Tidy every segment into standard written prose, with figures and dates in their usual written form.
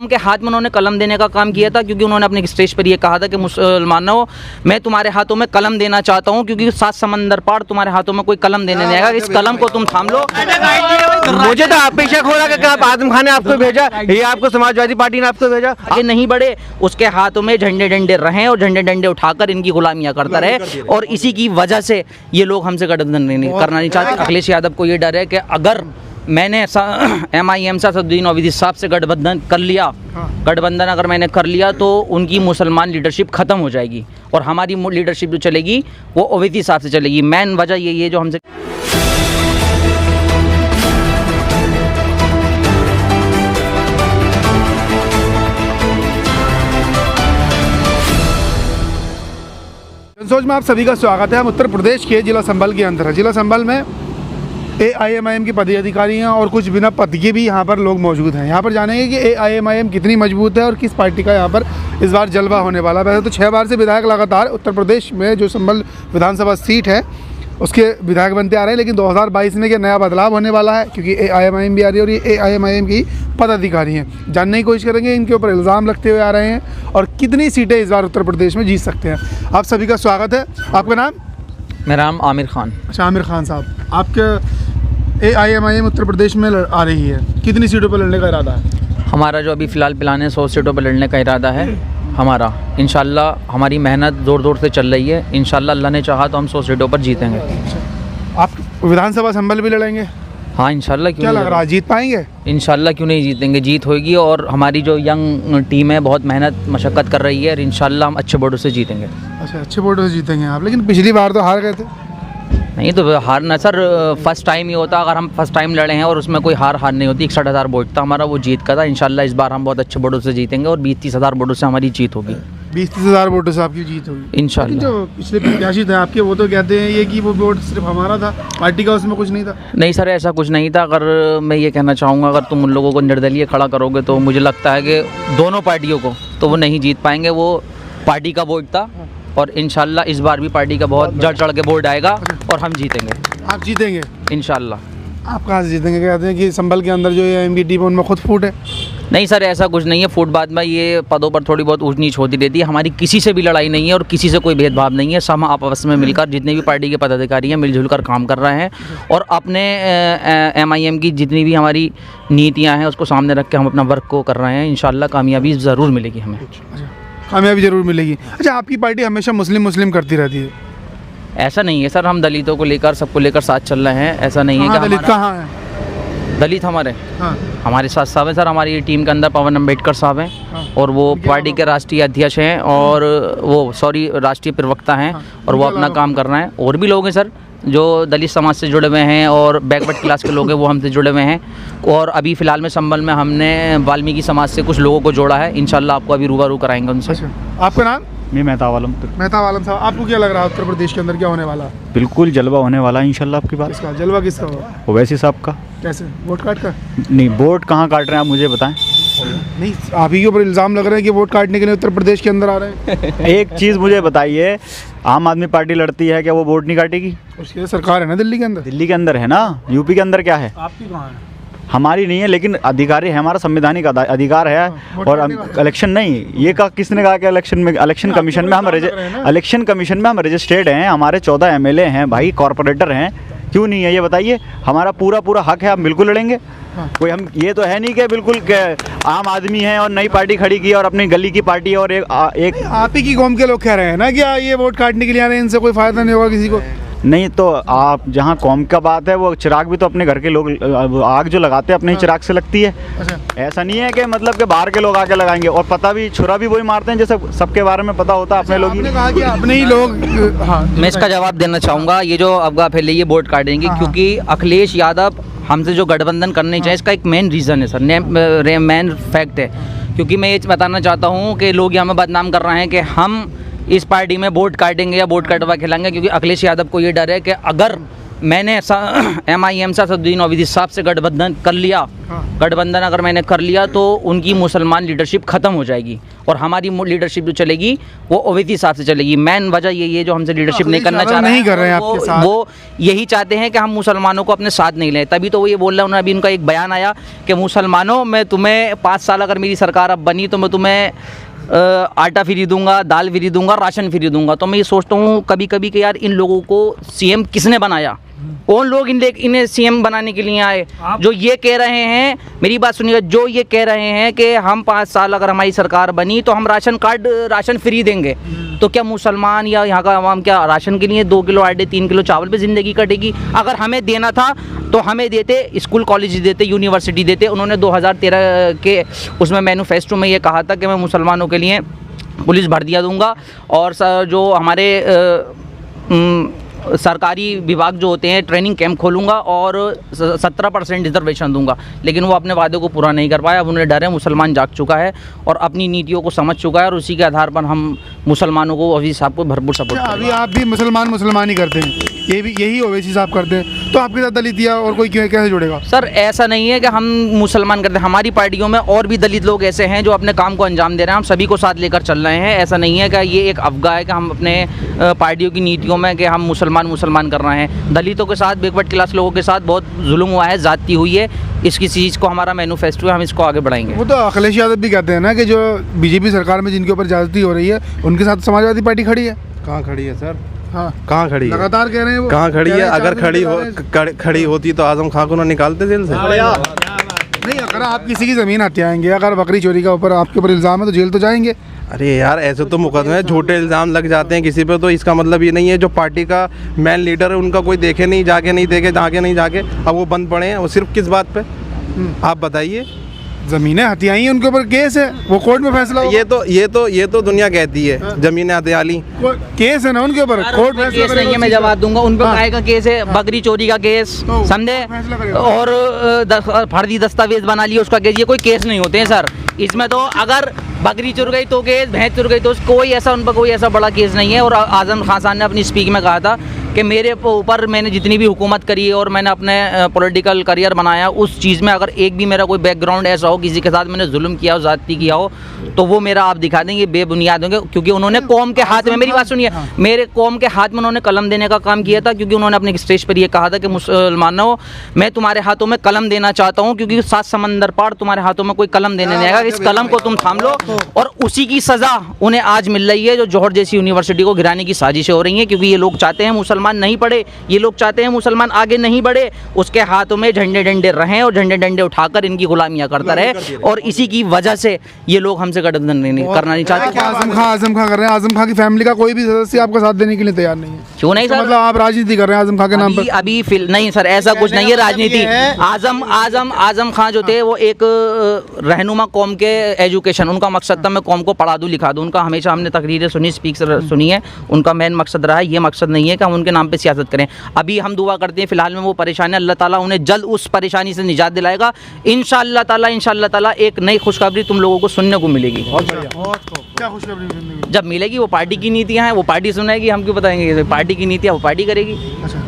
के हाथ में उन्होंने कलम देने का काम किया था, क्योंकि उन्होंने अपने स्टेज पर ये कहा था कि मुसलमानों, मैं तुम्हारे हाथों में कलम देना चाहता हूँ, क्योंकि 7 समंदर पार तुम्हारे हाथों में कोई कलम देने नहीं आएगा, इस कलम को तुम थाम लो। मुझे तो आप पे शक हो रहा है कि आप आजम खान ने आपको भेजा, ये आपको समाजवादी पार्टी ने आपको भेजा। आगे नहीं बढ़े, उसके हाथों में झंडे डंडे रहे और झंडे डंडे उठाकर इनकी गुलामियां करता रहे, और इसी की वजह से ये लोग हमसे गठबंधन करना नहीं चाहते। अखिलेश यादव को ये डर है कि अगर मैंने MIM से असदुद्दीन ओवैसी साहब से गठबंधन कर लिया, गठबंधन अगर मैंने कर लिया तो उनकी मुसलमान लीडरशिप ख़त्म हो जाएगी और हमारी लीडरशिप जो चलेगी वो ओवैसी साहब से चलेगी। मेन वजह यही है जो हमसे। जनसोच में आप सभी का स्वागत है। हम उत्तर प्रदेश के जिला संभल के अंदर है। जिला संभल में AIMIM के पदाधिकारी हैं और कुछ बिना पद के भी यहाँ पर लोग मौजूद हैं। यहाँ पर जानेंगे कि AIMIM कितनी मजबूत है और किस पार्टी का यहाँ पर इस बार जलवा होने वाला है। वैसे तो 6 बार से विधायक लगातार उत्तर प्रदेश में जो संभल विधानसभा सीट है उसके विधायक बनते आ रहे हैं, लेकिन 2022 में क्या नया बदलाव होने वाला है, क्योंकि AIMIM भी आ रही है और ये AIMIM की पदाधिकारी हैं। जानने की कोशिश करेंगे इनके ऊपर इल्ज़ाम लगते हुए आ रहे हैं और कितनी सीटें इस बार उत्तर प्रदेश में जीत सकते हैं। आप सभी का स्वागत है। आपका नाम? मेरा नाम आमिर खान। अच्छा, आमिर खान साहब, आपके AIMIM उत्तर प्रदेश में आ रही है, कितनी सीटों पर लड़ने का इरादा है? हमारा जो अभी फ़िलहाल प्लान है 100 सीटों पर लड़ने का इरादा है हमारा। इंशाल्लाह हमारी मेहनत ज़ोर से चल रही है। इंशाल्लाह अल्लाह ने चाहा तो हम 100 सीटों पर जीतेंगे। आप विधानसभा संभल भी लड़ेंगे? हाँ इंशाल्लाह। क्यों क्या लग रहा है, जीत पाएंगे? इंशाल्लाह क्यों नहीं जीतेंगे, जीत होगी। और हमारी जो यंग टीम है बहुत मेहनत मशक्क़त कर रही है और इंशाल्लाह हम अच्छे वोटों से जीतेंगे। अच्छा, अच्छे वोटों से जीतेंगे आप, लेकिन पिछली बार तो हार गए थे। नहीं तो हारना सर फर्स्ट टाइम ही होता, अगर हम फर्स्ट टाइम लड़े हैं और उसमें कोई हार नहीं होती। 61,000 वोट था हमारा, वो जीत का था। इंशाल्लाह इस बार हम बहुत अच्छे वोटों से जीतेंगे और 20-30 हज़ार वोटों से हमारी जीत होगी। 20-30 हज़ार वोटों से आपकी जीत होगी इंशाल्लाह। जो पिछले प्रत्याशी थे आपके, वो तो कहते हैं ये कि वो वोट सिर्फ हमारा था, पार्टी का उसमें कुछ नहीं था। नहीं सर, ऐसा कुछ नहीं था। अगर मैं ये कहना चाहूँगा, अगर तुम उन लोगों को निर्दलीय खड़ा करोगे तो मुझे लगता है कि दोनों पार्टियों को तो वो नहीं जीत पाएंगे। वो पार्टी का वोट था और इंशाल्लाह इस बार भी पार्टी का बहुत जड़ चढ़ के वोट आएगा और हम जीतेंगे। आप जीतेंगे इंशाल्लाह। आप कहाँ से जीतेंगे? कहते हैं कि संभल के अंदर जो AIM की टीम है उनमें खुद फूट है। नहीं सर, ऐसा कुछ नहीं है। फूट बाद में ये पदों पर थोड़ी बहुत ऊंच नीच होती रहती है। हमारी किसी से भी लड़ाई नहीं है और किसी से कोई भेदभाव नहीं है। सब आपस में मिलकर जितने भी पार्टी के पदाधिकारी हैं मिलजुल कर काम कर रहे हैं और अपने MIM की जितनी भी हमारी नीतियाँ हैं उसको सामने रख के हम अपना वर्क को कर रहे हैं। इंशाल्लाह कामयाबी ज़रूर मिलेगी हमें। कामयाबी ज़रूर मिलेगी। अच्छा, आपकी पार्टी हमेशा मुस्लिम करती रहती है? ऐसा नहीं है सर, हम दलितों को लेकर सबको लेकर साथ चल रहे हैं। ऐसा नहीं है कि दलित कहाँ है? दलित हमारे हमारे साथ साहब हैं सर। हमारी टीम के अंदर पवन अम्बेडकर साहब हैं और वो पार्टी के राष्ट्रीय अध्यक्ष हैं और वो राष्ट्रीय प्रवक्ता हैं और वो अपना काम कर रहे हैं। और भी लोग हैं सर जो दलित समाज से जुड़े हुए हैं और बैकवर्ड क्लास के लोग हैं, वो हमसे जुड़े हुए हैं। और अभी फ़िलहाल में संभल में हमने वाल्मीकि समाज से कुछ लोगों को जोड़ा है। इंशाल्लाह आपको अभी रूबरू कराएंगे उनसे। अच्छा, आपका नाम? मैं मेहताब आलम साहब, आपको क्या लग रहा है उत्तर प्रदेश के अंदर क्या होने वाला है? बिल्कुल जलवा होने वाला है इंशाल्लाह। आपकी बात? किसका जलवा? किसका होगा? ओवैसी साहब का। कैसे? वोट काट कर? नहीं, वोट कहाँ काट रहे हैं आप मुझे बताएं। नहीं, आप ही के ऊपर इल्ज़ाम लग रहे हैं कि वोट काटने के लिए उत्तर प्रदेश के अंदर आ रहे हैं। एक चीज़ मुझे बताइए, आम आदमी पार्टी लड़ती है, क्या वो वोट नहीं काटेगी? उसकी सरकार है ना दिल्ली के अंदर। दिल्ली के अंदर है ना, यूपी के अंदर क्या है? आपकी कहाँ है? हमारी नहीं है, लेकिन अधिकारी है, हमारा संवैधानिक अधिकार है। और इलेक्शन नहीं, ये किसने कहा कि इलेक्शन कमीशन में हम रजिस्टर्ड हैं। हमारे 14 MLA हैं भाई, कॉर्पोरेटर हैं, क्यों नहीं है ये बताइए? हमारा पूरा हक है, हम बिल्कुल लड़ेंगे। कोई हम ये तो है नहीं कि बिल्कुल आम आदमी है और नई पार्टी खड़ी की और अपनी गली की पार्टी और एक आप ही की कौम के लोग कह रहे हैं ना कि ये वोट काटने के लिए आ रहे हैं, इनसे कोई फायदा नहीं होगा किसी को। नहीं तो आप जहाँ कौम का बात है, वो चिराग भी तो अपने घर के लोग आग जो लगाते हैं अपने ही चिराग से लगती है। ऐसा नहीं है कि मतलब कि बाहर के लोग आके लगाएंगे। और पता भी, छुरा भी वही मारते हैं जैसे सबके बारे में पता होता है अपने लोग ही। कहा कि अपने ही लोग। हाँ, मैं इसका जवाब देना चाहूँगा। ये जो अफवाह फैली ये वोट काटेंगे, क्योंकि अखिलेश यादव हमसे जो गठबंधन करने चाहिए इसका एक मेन रीज़न है सर, मेन फैक्ट है। क्योंकि मैं ये बताना चाहता हूँ कि लोग यहाँ में बदनाम कर रहे हैं कि हम इस पार्टी में वोट काटेंगे या वोट कटवा खिलाएंगे, क्योंकि अखिलेश यादव को ये डर है कि अगर मैंने MIM से असदुद्दीन ओवैसी साहब से गठबंधन कर लिया, गठबंधन अगर मैंने कर लिया तो उनकी मुसलमान लीडरशिप ख़त्म हो जाएगी और हमारी लीडरशिप जो चलेगी वो ओवैसी साहब से चलेगी। मेन वजह यही है जो हमसे लीडरशिप नहीं करना चाह रहे नहीं कर रहे हैं आपके साथ। वो यही चाहते हैं कि हम मुसलमानों को अपने साथ नहीं लें, तभी तो वो ये बोल रहे हैं। उन्होंने अभी उनका एक बयान आया कि मुसलमानों मैं तुम्हें 5 साल अगर मेरी सरकार अब बनी तो मैं तुम्हें आटा फ्री दूंगा, दाल फ्री दूंगा, राशन फ्री दूंगा। तो मैं ये सोचता हूँ कभी कभी कि यार इन लोगों को CM किसने बनाया? कौन लोग इन्हें CM बनाने के लिए आए? जो ये कह रहे हैं, मेरी बात सुनिएगा, जो ये कह रहे हैं कि हम 5 साल अगर हमारी सरकार बनी तो हम राशन फ्री देंगे, तो क्या मुसलमान या यहाँ का आवाम क्या राशन के लिए 2 किलो आटे 3 किलो चावल पे ज़िंदगी कटेगी? अगर हमें देना था तो हमें देते, स्कूल कॉलेज देते, यूनिवर्सिटी देते। उन्होंने 2013 के उसमें मैनिफेस्टो में ये कहा था कि मैं मुसलमानों के लिए पुलिस भर्तियाँ दूंगा और जो हमारे सरकारी विभाग जो होते हैं ट्रेनिंग कैंप खोलूंगा और 17% रिजर्वेशन दूंगा, लेकिन वो अपने वादे को पूरा नहीं कर पाया। अब उन्हें डर है, मुसलमान जाग चुका है और अपनी नीतियों को समझ चुका है और उसी के आधार पर हम मुसलमानों को ओवैसी साहब को भरपूर सपोर्ट करेंगे। अभी आप भी मुसलमान ही करते हैं, ये भी यही ओवैसी साहब करते हैं, तो आपके साथ दलित या और कोई कैसे जुड़ेगा? सर ऐसा नहीं है कि हम मुसलमान करते हैं, हमारी पार्टियों में और भी दलित लोग ऐसे हैं जो अपने काम को अंजाम दे रहे हैं, हम सभी को साथ लेकर चल रहे हैं। ऐसा नहीं है कि ये एक अफवाह है कि हम अपने पार्टियों की नीतियों में कि हम मुसलमान कर रहे हैं। दलितों के साथ, बैकवर्ड क्लास लोगों के साथ बहुत जुल्म हुआ है, ज़्यादती हुई है। इसकी चीज़ को हमारा मैनिफेस्टो है, हम इसको आगे बढ़ाएंगे। वो तो अखिलेश यादव भी कहते हैं ना कि जो बीजेपी सरकार में जिनके ऊपर ज़्यादती हो रही है उनके साथ समाजवादी पार्टी खड़ी है। कहाँ खड़ी है सर? हाँ, कहाँ खड़ी है? लगातार कह रहे हैं वो। कहाँ खड़ी है? अगर खड़ी खड़ी होती तो आजम खां को ना निकालते जेल से। नहीं, अगर आप किसी की ज़मीन हथियाएंगे, अगर बकरी चोरी का ऊपर आपके ऊपर इल्ज़ाम है तो जेल तो जाएंगे। अरे यार ऐसे तो मुकदमे झूठे इल्ज़ाम लग जाते हैं किसी पे, तो इसका मतलब ये नहीं है जो पार्टी का मेन लीडर है उनका कोई देखे नहीं जाके अब वो बंद पड़े हैं। वो सिर्फ किस बात पे आप बताइए? ज़मीनें हथियाई हैं, उनके ऊपर केस है, वो कोर्ट में फैसला होगा। ये तो दुनिया कहती है जमीनें हथियाली, केस है ना उनके ऊपर, कोर्ट फैसला केस नहीं है, मैं जवाब दूंगा। उन पर काय का केस है, बकरी चोरी का केस, समझे, और फर्जी दस्तावेज बना लिया उसका केस। ये कोई केस नहीं होते हैं सर इसमें। तो अगर बकरी चुर गई तो केस, भैंस चुर गई तो कोई ऐसा, उन पर कोई ऐसा बड़ा केस नहीं है। और आजम खान साहब ने अपनी स्पीच में कहा था कि मेरे ऊपर मैंने जितनी भी हुकूमत करी है और मैंने अपने पॉलिटिकल करियर बनाया, उस चीज़ में अगर एक भी मेरा कोई बैकग्राउंड ऐसा हो, किसी के साथ मैंने जुल्म किया हो, ज़्यादती किया हो, तो वो मेरा आप दिखा देंगे, बेबुनियाद होंगे। क्योंकि उन्होंने कौम के हाथ में, मेरी बात सुनिए, मेरे कौम के हाथ में उन्होंने कलम देने का काम किया था। क्योंकि उन्होंने अपने स्टेज पर ये कहा था कि मुसलमानों मैं तुम्हारे हाथों में कलम देना चाहता हूँ, क्योंकि 7 समंदर पार तुम्हारे हाथों में कोई कलम देने नहीं आएगा, इस कलम को तुम थाम लो। और उसी की सज़ा उन्हें आज मिल रही है जो जौहर जैसी यूनिवर्सिटी को गिराने की साजिशें हो रही हैं। क्योंकि ये लोग चाहते हैं मुसलमान नहीं पढ़े, ये लोग चाहते हैं मुसलमान आगे नहीं बढ़े, उसके हाथों में झंडे डंडे रहें और झंडे डंडे उठाकर इनकी गुलामियां करता रहे। और इसी की वजह से ये लोग हमसे गठबंधन नहीं करना नहीं चाहते। आजम खां कर रहे हैं, आजम खां की फैमिली का कोई भी सदस्य आपका साथ देने के लिए तैयार नहीं है। क्यों नहीं सर? मतलब आप राजनीति कर रहे हैं आजम खां के नाम पर? अभी नहीं सर, ऐसा कुछ नहीं है राजनीति। आजम खां जो थे वो एक रहनुमा कौम के एजुकेशन, उनका मकसद था मैं कौम को पढ़ा दूं, लिखा दूं। उनका हमेशा हमने तकरीरें सुनी, स्पीच सुनी है, उनका मेन मकसद रहा है। ये मकसद नहीं है कि हम उनके नाम पे सियासत करें। अभी हम दुआ करते हैं, फिलहाल में वो परेशानी, अल्लाह ताला उन्हें जल्द उस परेशानी से निजात दिलाएगा इंशाअल्लाह ताला। एक नई खुशखबरी तुम लोगों को सुनने को मिलेगी। क्या खुशखबरी? जब मिलेगी, वो पार्टी की नीतियाँ हैं, वो पार्टी सुनाएगी, हम क्यों बताएंगे? पार्टी की नीतियाँ वो पार्टी करेगी। अच्छा,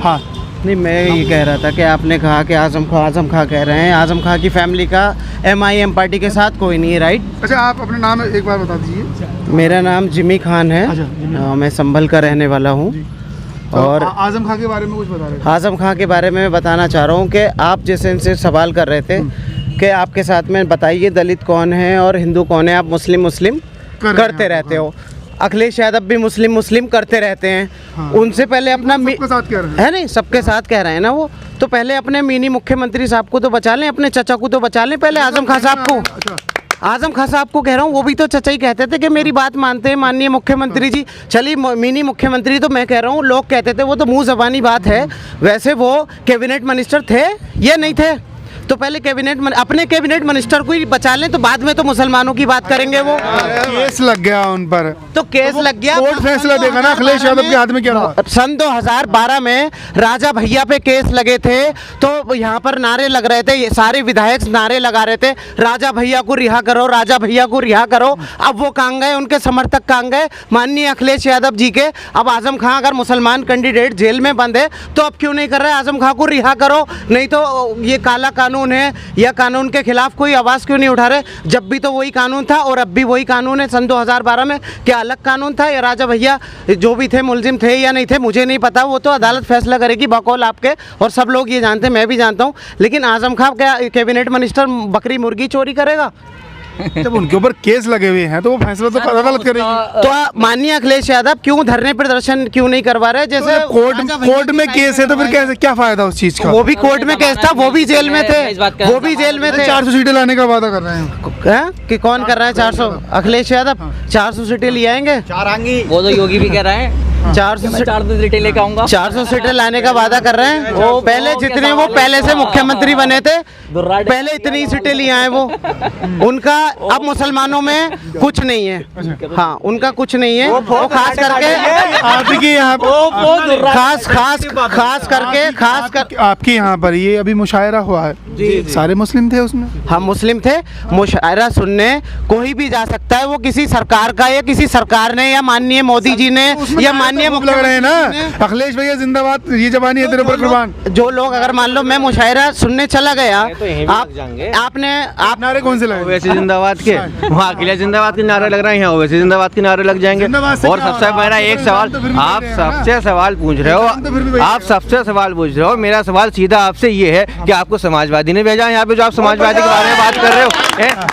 हाँ। नहीं, मैं ये कह रहा था कि आपने कहा कि आजम खां कह रहे हैं, आजम खां की फैमिली का MIM पार्टी के साथ कोई नहीं है, राइट? अच्छा, आप अपना नाम एक बार बता दीजिए। मेरा नाम जिमी खान है। मैं संभल का रहने वाला हूँ। और आजम खां के बारे में कुछ बता रहे थे? आजम खां के बारे में मैं बताना चाह रहा हूँ कि आप जैसे इनसे सवाल कर रहे थे कि आपके साथ में बताइए दलित कौन है और हिंदू कौन है, आप मुस्लिम करते रहते हो। अखिलेश यादव भी मुस्लिम करते रहते हैं। हाँ। उनसे पहले अपना सबके साथ कह रहे हैं। है नहीं, सबके साथ कह रहे हैं ना वो। तो पहले अपने मिनी मुख्यमंत्री साहब को तो बचा लें, अपने चचा को तो बचा लें पहले, आजम खां साहब को। अच्छा, आजम खां साहब को कह रहा हूँ, वो भी तो चचा ही कहते थे कि मेरी बात मानते हैं माननीय मुख्यमंत्री जी। चलिए मिनी मुख्यमंत्री तो मैं कह रहा हूँ, लोग कहते थे वो तो मुंह ज़बानी बात है। वैसे वो कैबिनेट मिनिस्टर थे या नहीं थे? तो पहले अपने कैबिनेट मिनिस्टर को ही बचा लें, तो बाद में तो मुसलमानों की बात करेंगे वो। केस लग गया उन पर, तो केस लग गया, कोर्ट फैसला देखा ना अखिलेश यादव के हाथ में क्या रहा। सन 2012 में राजा भैया पे केस लगे थे, तो यहाँ पर नारे लग रहे थे, ये सारे विधायक नारे लगा रहे थे, राजा भैया को रिहा करो, राजा भैया को रिहा करो। अब वो कहाँ गए, उनके समर्थक कहाँ गए, माननीय अखिलेश यादव जी के। अब आजम खां अगर मुसलमान कैंडिडेट जेल में बंद है तो अब क्यों नहीं कर रहे, आजम खां को रिहा करो, नहीं तो ये काला कानून है या कानून के खिलाफ कोई आवाज़ क्यों नहीं उठा रहे। जब भी तो वही कानून था और अब भी वही कानून है। सन 2012 में क्या अलग कानून था, या राजा भैया जो भी थे मुलजिम थे या नहीं थे मुझे नहीं पता, वो तो अदालत फैसला करेगी बकौल आपके, और सब लोग ये जानते हैं, मैं भी जानता हूँ। लेकिन आजम खां क्या कैबिनेट मिनिस्टर बकरी मुर्गी चोरी करेगा? जब उनके ऊपर केस लगे हुए हैं तो वो फैसला तो अदालत करेगी। तो माननीय अखिलेश यादव क्यों धरने प्रदर्शन क्यों नहीं करवा रहे? जैसे कोर्ट में केस है तो फिर कैसे, क्या फायदा उस चीज का? वो भी कोर्ट में केस था, वो भी जेल में थे, वो भी जेल में थे। 400 सीटें लाने का वादा कर रहे हैं कि कौन कर रहा है 400? अखिलेश यादव 400 सीटें ले आएंगे। वो तो योगी भी कह रहा है 400 सीटें लेके आऊंगा, 400 सीटें लाने का वादा कर रहे हैं। वो पहले जितने वो पहले से मुख्यमंत्री बने थे, पहले इतनी सीटें लिए हैं वो। उनका अब मुसलमानों में कुछ नहीं है, हाँ उनका कुछ नहीं है। वो खास करके आपके यहाँ खास कर आपके यहाँ पर ये अभी मुशायरा हुआ है, सारे मुस्लिम थे उसमें? हम मुस्लिम थे। मुशायरा सुनने कोई भी जा सकता है, वो किसी सरकार का या किसी सरकार ने या माननीय मोदी जी ने या माननीय लग रहे हैं ना, अखिलेश भैया जिंदाबाद, ये जबानी है तेरे ऊपर कुर्बान। जो लोग अगर मान लो मैं मुशायरा सुनने चला गया, आपने नारे कौन से लगे? ओवैसी जिंदाबाद के, वहाँ अखिलेश जिंदाबाद के नारे लग रहे हैं, यहाँ ओवैसी जिंदाबाद के नारे लग जाएंगे। और सबसे मेरा एक सवाल, आप सबसे सवाल पूछ रहे हो, आप सबसे सवाल पूछ रहे हो, मेरा सवाल सीधा आपसे ये है कि आपको समाजवादी ने भेजा यहाँ पे, जो आप समाजवादी के बारे में बात कर रहे हो,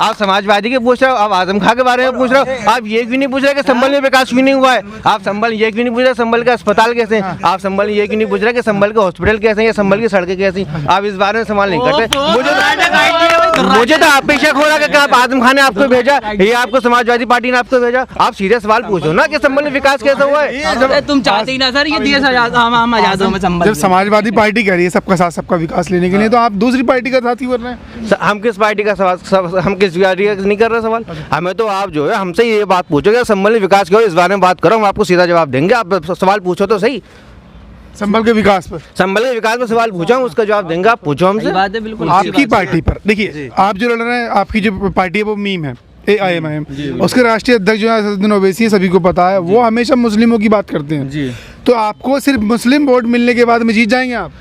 आप समाजवादी के पूछ रहे हो, आप आजम खां के बारे में पूछ रहे हो, आप ये क्यों नहीं पूछ रहे कि संभल में विकास क्यों नहीं हुआ है, आप संभल ये क्यों नहीं पूछ रहे संभल का अस्पताल कैसे हैं, आप संभल ये क्यों नहीं पूछ रहे कि संभल के हॉस्पिटल कैसे हैं या संभल की सड़कें कैसी, आप इस बारे में सवाल नहीं करते। मुझे तो आप पे शक हो रहा है कि आप आजम खान ने आपको भेजा, ये आपको समाजवादी पार्टी ने आपको भेजा, आप सीधे सवाल पूछो ना कि संभल में विकास कैसा हुआ है। तुम चाहते ही ना सर ये देश आजाद, हम आजादों में संभल। जब समाजवादी पार्टी कह रही है सबका साथ सबका विकास लेने के लिए, तो आप दूसरी पार्टी का साथ ही कर रहे हैं। हम किस पार्टी का सवाल, हम किस पार्टी का नहीं कर रहे सवाल, हमें तो आप जो है हमसे ये बात पूछो कि संभल में विकास क्यों, इस बारे में बात करो, हम आपको सीधा जवाब देंगे। आप सवाल पूछो तो सही, संभल के विकास पर, संभल के विकास में सवाल पूछा हूँ, उसका जवाब देंगे, आप पूछो हमसे। बात है बिल्कुल। आपकी पार्टी पर देखिए, आप जो लड़ रहे हैं, आपकी जो पार्टी है वो मीम है, AIMIM, उसके राष्ट्रीय अध्यक्ष जो है असदुद्दीन ओवैसी, सभी को पता है, वो हमेशा मुस्लिमों की बात करते हैं। तो आपको सिर्फ मुस्लिम वोट मिलने के बाद में जीत जाएंगे आप?